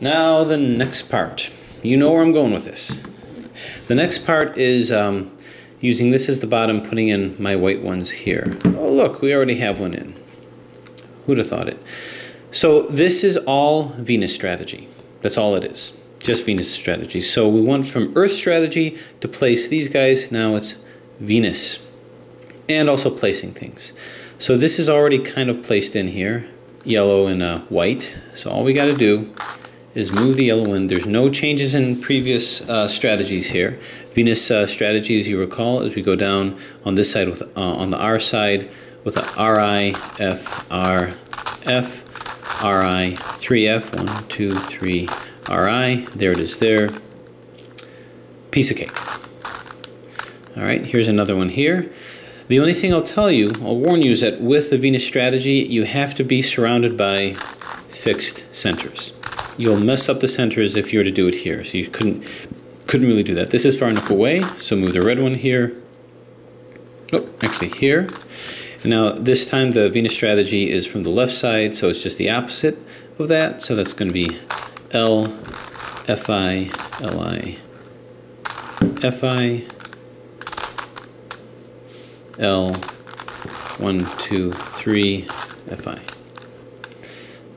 Now the next part. You know where I'm going with this. The next part is using this as the bottom, putting in my white ones here. Oh look, we already have one in. Who'd have thought it? So this is all Venus strategy. That's all it is. Just Venus strategy. So we went from Earth strategy to place these guys. Now it's Venus. And also placing things. So this is already kind of placed in here. Yellow and white. So all we got to do is move the yellow in. There's no changes in previous strategies here. Venus strategy, as you recall, is we go down on this side with on the R side with a RI, F, R, F, RI, 3F, 1, 2, 3, RI. There it is there. Piece of cake. All right, here's another one here. The only thing I'll tell you, I'll warn you, is that with the Venus strategy, you have to be surrounded by fixed centers. You'll mess up the centers if you were to do it here. So you couldn't really do that. This is far enough away, so move the red one here. Oh, actually here. And now this time the Venus strategy is from the left side, so it's just the opposite of that. So that's going to be L, Fi, Li, Fi, L, 1, 2, 3, Fi.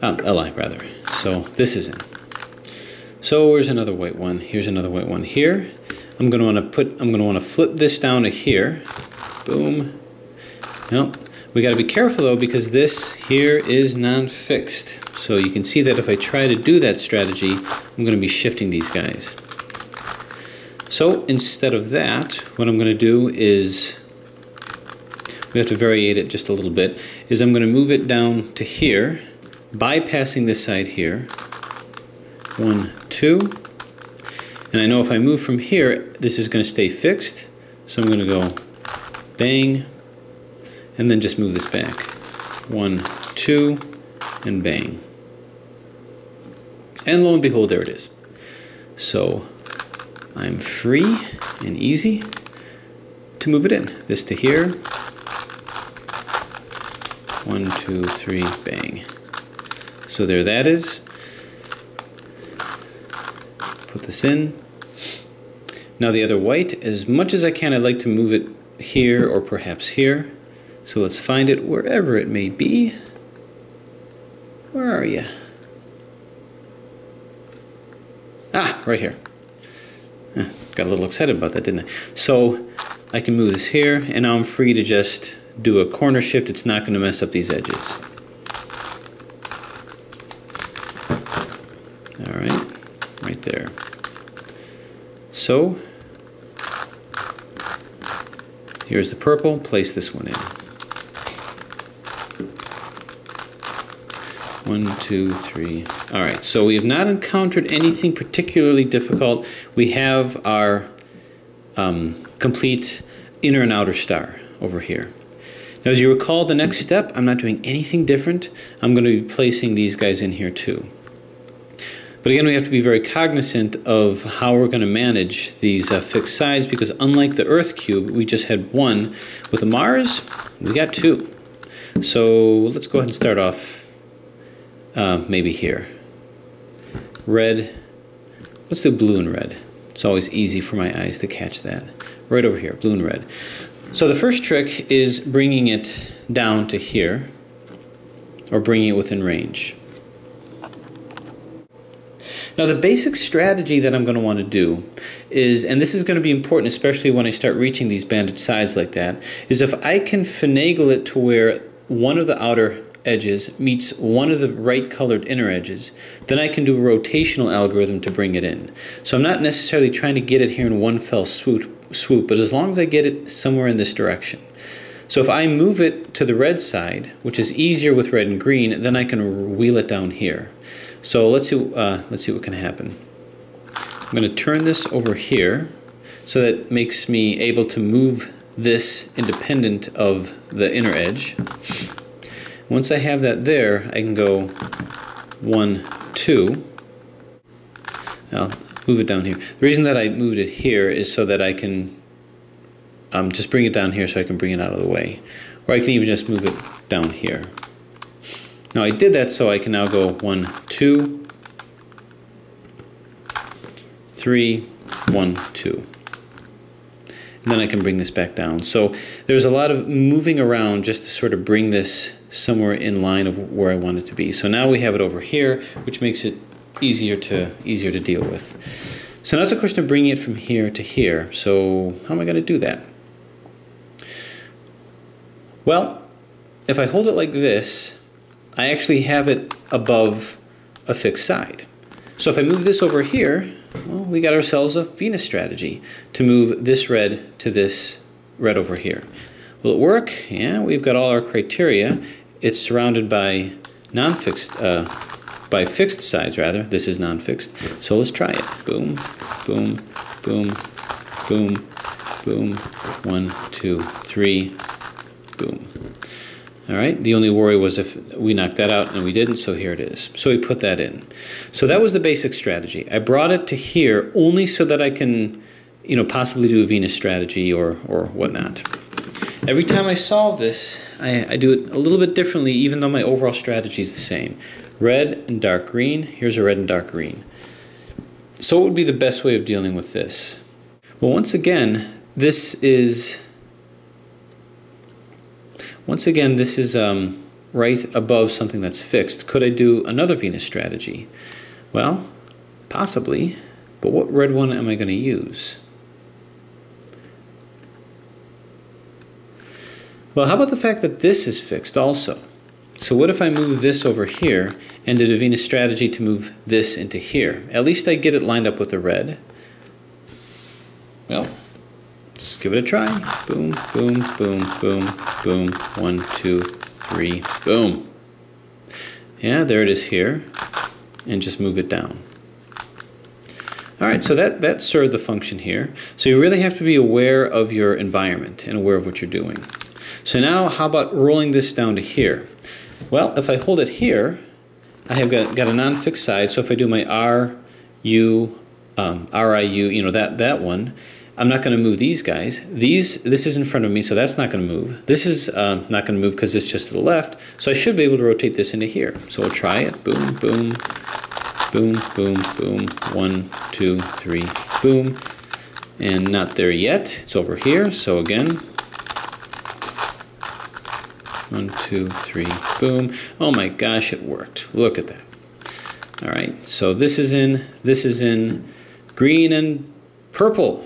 Li rather. So this is in. So where's another white one? Here's another white one here. I'm going to want to flip this down to here. Boom. Well, we got to be careful though, because this here is non-fixed. So you can see that if I try to do that strategy, I'm going to be shifting these guys. So instead of that, what I'm going to do is, we have to variate it just a little bit, is I'm going to move it down to here, bypassing this side here. 1, 2. And I know if I move from here, this is going to stay fixed. So I'm going to go bang, and then just move this back. 1, 2, and bang. And lo and behold, there it is. So I'm free and easy to move it in. This to here. 1, 2, 3, bang. So there that is. Put this in. Now the other white, as much as I can, I'd like to move it here or perhaps here. So let's find it wherever it may be. Where are you? Ah, right here. Got a little excited about that, didn't I? So I can move this here, and now I'm free to just do a corner shift. It's not going to mess up these edges. All right, right there. So here's the purple. Place this one in. 1, 2, 3. All right, so we have not encountered anything particularly difficult. We have our complete inner and outer star over here. Now, as you recall, the next step, I'm not doing anything different. I'm going to be placing these guys in here too. But again, we have to be very cognizant of how we're going to manage these fixed sides, because unlike the Earth cube, we just had one. With the Mars, we got two. So let's go ahead and start off maybe here. Red. Let's do blue and red. It's always easy for my eyes to catch that. Right over here, blue and red. So the first trick is bringing it down to here, or bringing it within range. Now the basic strategy that I'm going to want to do is, and this is going to be important especially when I start reaching these bandaged sides like that, is if I can finagle it to where one of the outer edges meets one of the right colored inner edges, then I can do a rotational algorithm to bring it in. So I'm not necessarily trying to get it here in one fell swoop, but as long as I get it somewhere in this direction. So if I move it to the red side, which is easier with red and green, then I can wheel it down here. So let's see what can happen. I'm going to turn this over here, so that makes me able to move this independent of the inner edge. Once I have that there, I can go 1, 2. I'll move it down here. The reason that I moved it here is so that I can just bring it down here so I can bring it out of the way. Or I can even just move it down here. Now I did that so I can now go 1, 2, 3, 1, 2. And then I can bring this back down. So there's a lot of moving around just to sort of bring this somewhere in line of where I want it to be. So now we have it over here, which makes it easier to deal with. So now it's a question of bringing it from here to here. So how am I going to do that? Well, if I hold it like this, I actually have it above a fixed side. So if I move this over here, well, we got ourselves a Venus strategy to move this red to this red over here. Will it work? Yeah, we've got all our criteria. It's surrounded by non-fixed, by fixed sides rather. This is non-fixed. So let's try it. Boom, boom, boom, boom, boom. 1, 2, 3, boom. All right, the only worry was if we knocked that out, and we didn't, so here it is. So we put that in. So that was the basic strategy. I brought it to here only so that I can, possibly do a Venus strategy or whatnot. Every time I solve this, I do it a little bit differently, even though my overall strategy is the same. Red and dark green. Here's a red and dark green. So what would be the best way of dealing with this? Well, once again, this is right above something that's fixed. Could I do another Venus strategy? Well, possibly, but what red one am I going to use? Well, how about the fact that this is fixed also? So what if I move this over here and did a Venus strategy to move this into here? At least I get it lined up with the red. Well, let's give it a try. Boom, boom, boom, boom, boom. 1, 2, 3, boom. Yeah, there it is here. And just move it down. All right, so that served the function here. So you really have to be aware of your environment and aware of what you're doing. So now how about rolling this down to here? Well, if I hold it here, I have got a non-fixed side. So if I do my RIU, that one, I'm not going to move these guys. This is in front of me, so that's not going to move. This is not going to move because it's just to the left. So I should be able to rotate this into here. So we'll try it. Boom, boom, boom, boom, boom. 1, 2, 3, boom. And not there yet. It's over here. So again, 1, 2, 3, boom. Oh my gosh, it worked. Look at that. All right, so this is in green and purple.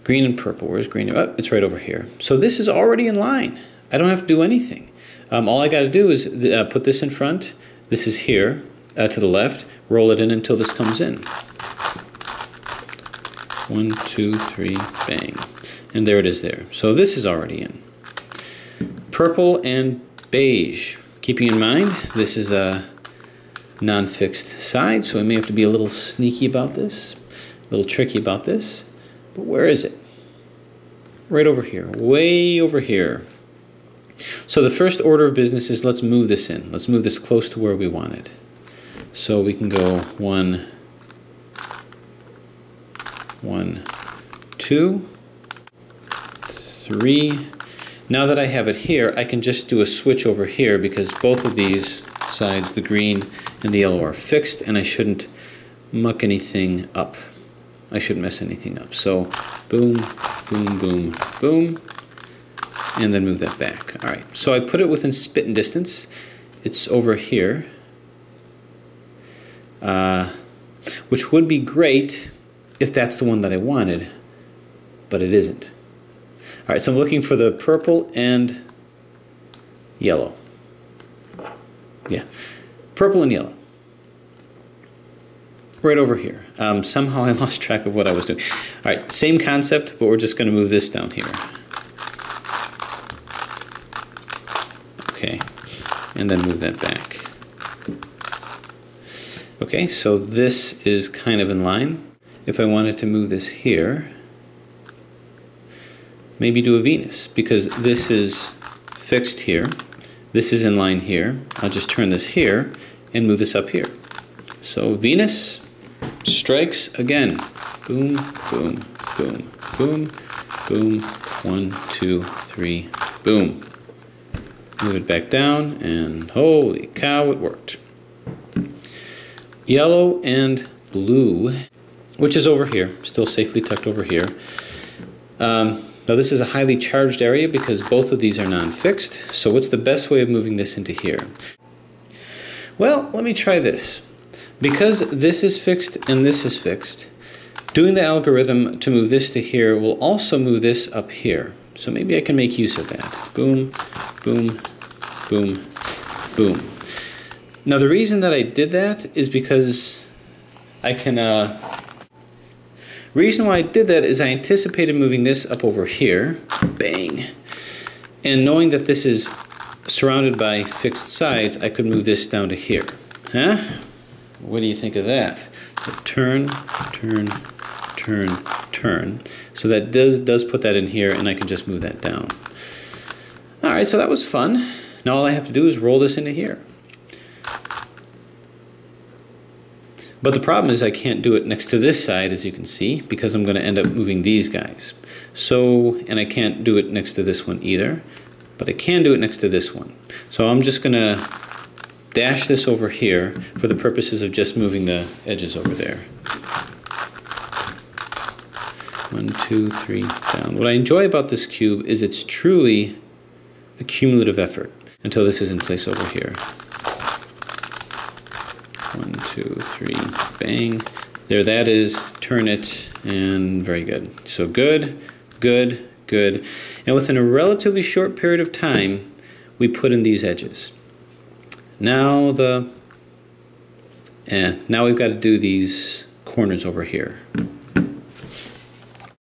Green and purple. Where's green? Oh, it's right over here. So this is already in line. I don't have to do anything. All I got to do is put this in front. This is here to the left. Roll it in until this comes in. 1, 2, 3, bang. And there it is there. So this is already in. Purple and beige. Keeping in mind, this is a non-fixed side, so I may have to be a little sneaky about this, a little tricky about this. But where is it? Right over here, way over here. So the first order of business is let's move this in. Let's move this close to where we want it. So we can go 1, 1, 2, 3. Now that I have it here, I can just do a switch over here because both of these sides, the green and the yellow, are fixed, and I shouldn't muck anything up. I shouldn't mess anything up. So boom, boom, boom, boom, and then move that back. All right, so I put it within spitting distance. It's over here, which would be great if that's the one that I wanted, but it isn't. All right, so I'm looking for the purple and yellow. Yeah, purple and yellow. Right over here. Somehow I lost track of what I was doing. All right, same concept, but we're just going to move this down here. Okay, and then move that back. Okay, so this is kind of in line. If I wanted to move this here, maybe do a Venus, because this is fixed here. This is in line here. I'll just turn this here and move this up here. So Venus strikes again. Boom, boom, boom, boom, boom. 1, 2, 3, boom. Move it back down, and holy cow, it worked. Yellow and blue, which is over here, still safely tucked over here. Now this is a highly charged area because both of these are non-fixed. So what's the best way of moving this into here? Well, let me try this. Because this is fixed and this is fixed, doing the algorithm to move this to here will also move this up here. So maybe I can make use of that. Boom, boom, boom, boom. Now the reason that I did that is because I can... reason why I did that is I anticipated moving this up over here. Bang. And knowing that this is surrounded by fixed sides, I could move this down to here. Huh? What do you think of that? So turn, turn, turn, turn. So that does put that in here, and I can just move that down. Alright, so that was fun. Now all I have to do is roll this into here. But the problem is I can't do it next to this side, as you can see, because I'm going to end up moving these guys. So, and I can't do it next to this one either, but I can do it next to this one. So I'm just going to dash this over here for the purposes of just moving the edges over there. 1, 2, 3, down. What I enjoy about this cube is it's truly a cumulative effort until this is in place over here. 1, 2, 3, bang. There that is, turn it, and very good. So good, good, good. And within a relatively short period of time, we put in these edges. Now now we've got to do these corners over here.